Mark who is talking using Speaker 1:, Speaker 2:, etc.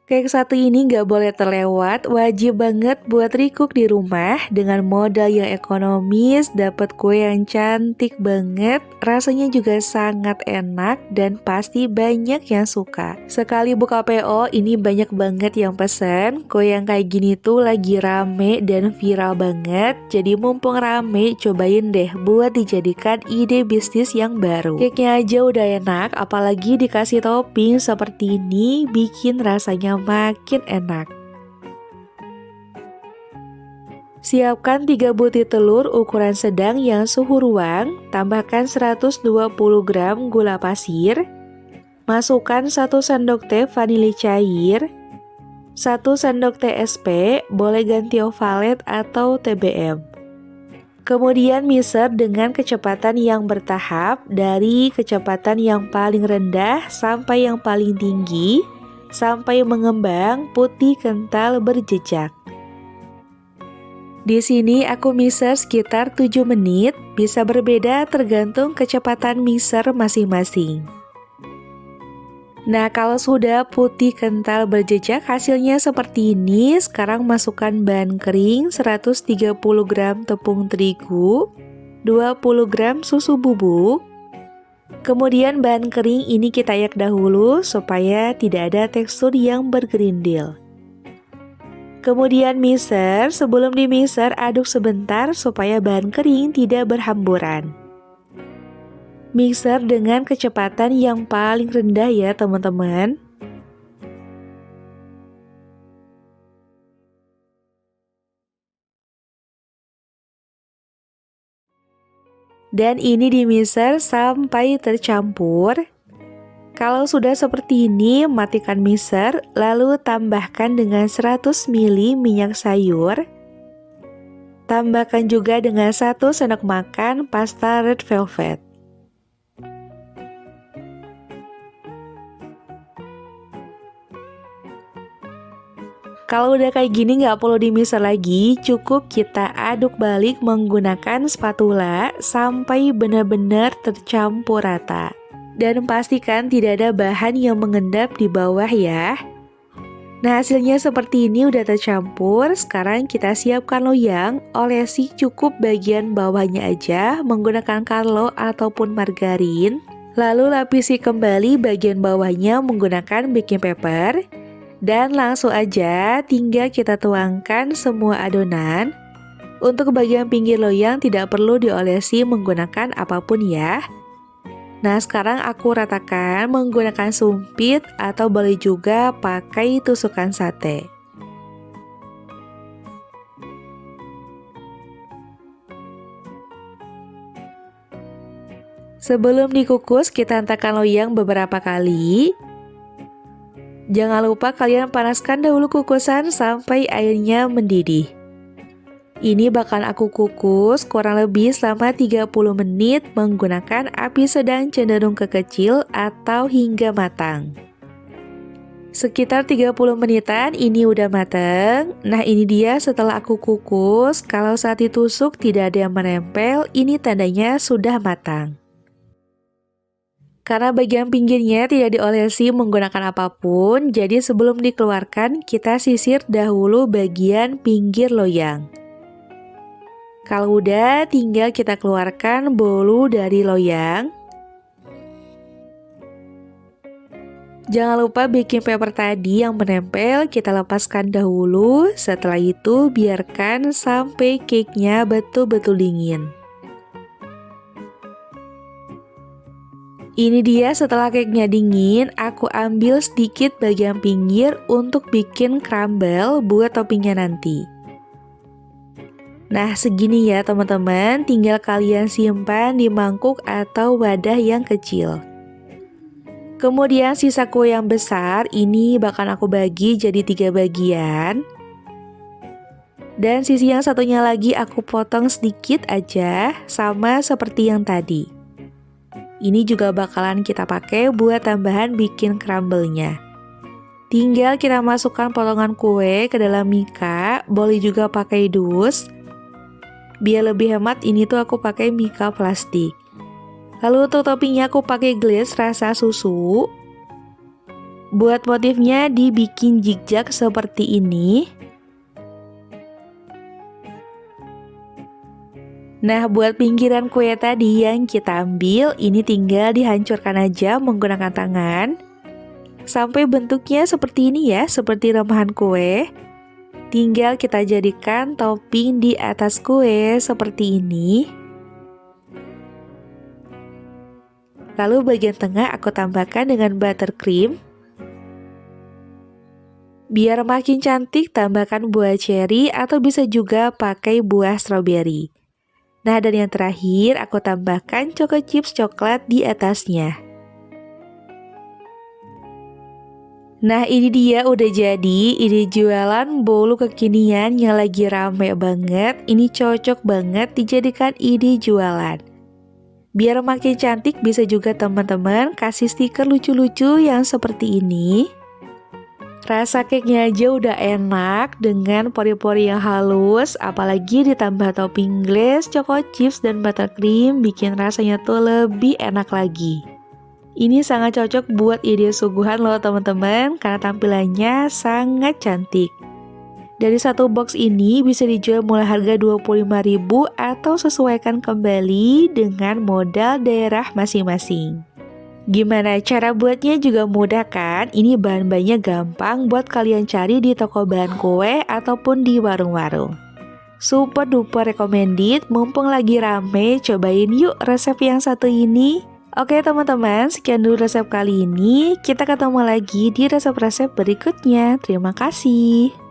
Speaker 1: Cake satu ini nggak boleh terlewat, wajib banget buat recook di rumah dengan modal yang ekonomis, dapat kue yang cantik banget, rasanya juga sangat enak dan pasti banyak yang suka. Sekali buka PO, ini banyak banget yang pesen, kue yang kayak gini tuh lagi rame dan viral banget, jadi mumpung rame, cobain deh buat dijadikan ide bisnis yang baru. Cake-nya aja udah enak, apalagi dikasih topping seperti ini, bikin rasanya makin enak. Siapkan 3 butir telur ukuran sedang yang suhu ruang, tambahkan 120 gram gula pasir, masukkan 1 sendok teh vanili cair, 1 sendok teh SP, boleh ganti ovalet atau TBM. Kemudian mixer dengan kecepatan yang bertahap dari kecepatan yang paling rendah sampai yang paling tinggi, sampai mengembang putih kental berjejak. Di sini aku mixer sekitar 7 menit, bisa berbeda tergantung kecepatan mixer masing-masing. Nah, kalau sudah putih kental berjejak hasilnya seperti ini, sekarang masukkan bahan kering 130 gram tepung terigu, 20 gram susu bubuk. Kemudian bahan kering ini kita ayak dahulu supaya tidak ada tekstur yang bergerindil. Kemudian mixer, sebelum di mixer aduk sebentar supaya bahan kering tidak berhamburan. Mixer dengan kecepatan yang paling rendah ya teman-teman. Dan ini di mixer sampai tercampur. Kalau sudah seperti ini, matikan mixer, lalu tambahkan dengan 100 ml minyak sayur. Tambahkan juga dengan 1 sendok makan pasta red velvet. Kalau udah kayak gini nggak perlu di-mixer lagi, cukup kita aduk balik menggunakan spatula sampai benar-benar tercampur rata. Dan pastikan tidak ada bahan yang mengendap di bawah ya. Nah, hasilnya seperti ini udah tercampur. Sekarang kita siapkan loyang, olesi cukup bagian bawahnya aja menggunakan Carlo ataupun margarin. Lalu lapisi kembali bagian bawahnya menggunakan baking paper. Dan langsung aja tinggal kita tuangkan semua adonan. Untuk bagian pinggir loyang tidak perlu diolesi menggunakan apapun ya. Nah, sekarang aku ratakan menggunakan sumpit atau boleh juga pakai tusukan sate. Sebelum dikukus, kita hentakkan loyang beberapa kali. Jangan lupa kalian panaskan dahulu kukusan sampai airnya mendidih. Ini bakal aku kukus kurang lebih selama 30 menit menggunakan api sedang cenderung ke kecil atau hingga matang. Sekitar 30 menitan ini udah matang. Nah, ini dia setelah aku kukus, kalau saat ditusuk tidak ada yang menempel, ini tandanya sudah matang. Karena bagian pinggirnya tidak diolesi menggunakan apapun, jadi sebelum dikeluarkan kita sisir dahulu bagian pinggir loyang. Kalau udah, tinggal kita keluarkan bolu dari loyang. Jangan lupa baking paper tadi yang menempel kita lepaskan dahulu. Setelah itu biarkan sampai cake-nya betul-betul dingin. Ini dia setelah cake-nya dingin, aku ambil sedikit bagian pinggir untuk bikin crumble buat toppingnya nanti. Nah, segini ya teman-teman, tinggal kalian simpan di mangkuk atau wadah yang kecil. Kemudian sisa kue yang besar ini bakal aku bagi jadi 3 bagian. Dan sisi yang satunya lagi aku potong sedikit aja, sama seperti yang tadi. Ini juga bakalan kita pakai buat tambahan bikin crumble-nya. Tinggal kita masukkan potongan kue ke dalam mika, boleh juga pakai dus. Biar lebih hemat ini tuh aku pakai mika plastik. Lalu untuk toppingnya aku pakai glaze rasa susu. Buat motifnya dibikin zigzag seperti ini. Nah, buat pinggiran kue tadi yang kita ambil, ini tinggal dihancurkan aja menggunakan tangan. Sampai bentuknya seperti ini ya, seperti remahan kue. Tinggal kita jadikan topping di atas kue seperti ini. Lalu bagian tengah aku tambahkan dengan buttercream. Biar makin cantik, tambahkan buah cherry atau bisa juga pakai buah strawberry. Nah, dan yang terakhir aku tambahkan choco chips coklat di atasnya. Nah, ini dia udah jadi. Ini jualan bolu kekinian yang lagi rame banget. Ini cocok banget dijadikan ide jualan. Biar makin cantik, bisa juga teman-teman kasih stiker lucu-lucu yang seperti ini. Rasa cake-nya aja udah enak dengan pori-pori yang halus, apalagi ditambah topping glaze, choco chips, dan buttercream bikin rasanya tuh lebih enak lagi. Ini sangat cocok buat ide suguhan loh teman-teman, karena tampilannya sangat cantik. Dari satu box ini bisa dijual mulai harga 25.000 atau sesuaikan kembali dengan modal daerah masing-masing. Gimana cara buatnya juga mudah kan? Ini bahan-bahannya gampang buat kalian cari di toko bahan kue ataupun di warung-warung. Super duper recommended, mumpung lagi rame, cobain yuk resep yang satu ini. Oke teman-teman, sekian dulu resep kali ini. Kita ketemu lagi di resep-resep berikutnya. Terima kasih.